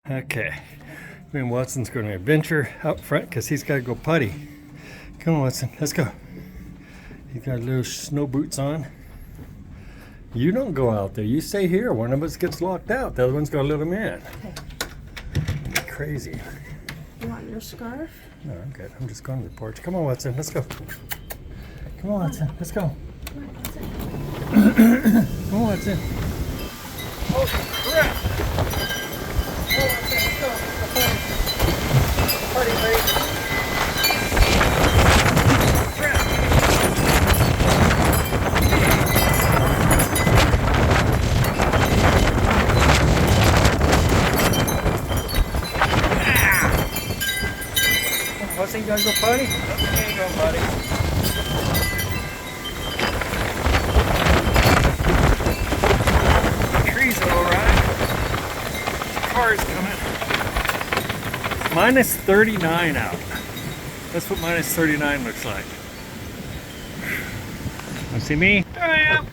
Okay, me and Watson's going to adventure out front because he's got to go putty. Come on, Watson, let's go. He's got little snow boots on. You don't go out there. You stay here. One of us gets locked out. The other one's going to let him in. Okay. Crazy. You want your scarf? No, I'm good. I'm just going to the porch. Come on, Watson, let's go. Come on, Watson, let's go. Come on, Watson. Oh, crap! Party, baby. Crap. What's he gonna go potty? There you go, buddy. Trees are alright. Cars coming. Minus 39 out. That's what minus 39 looks like. Want to see me? There I am.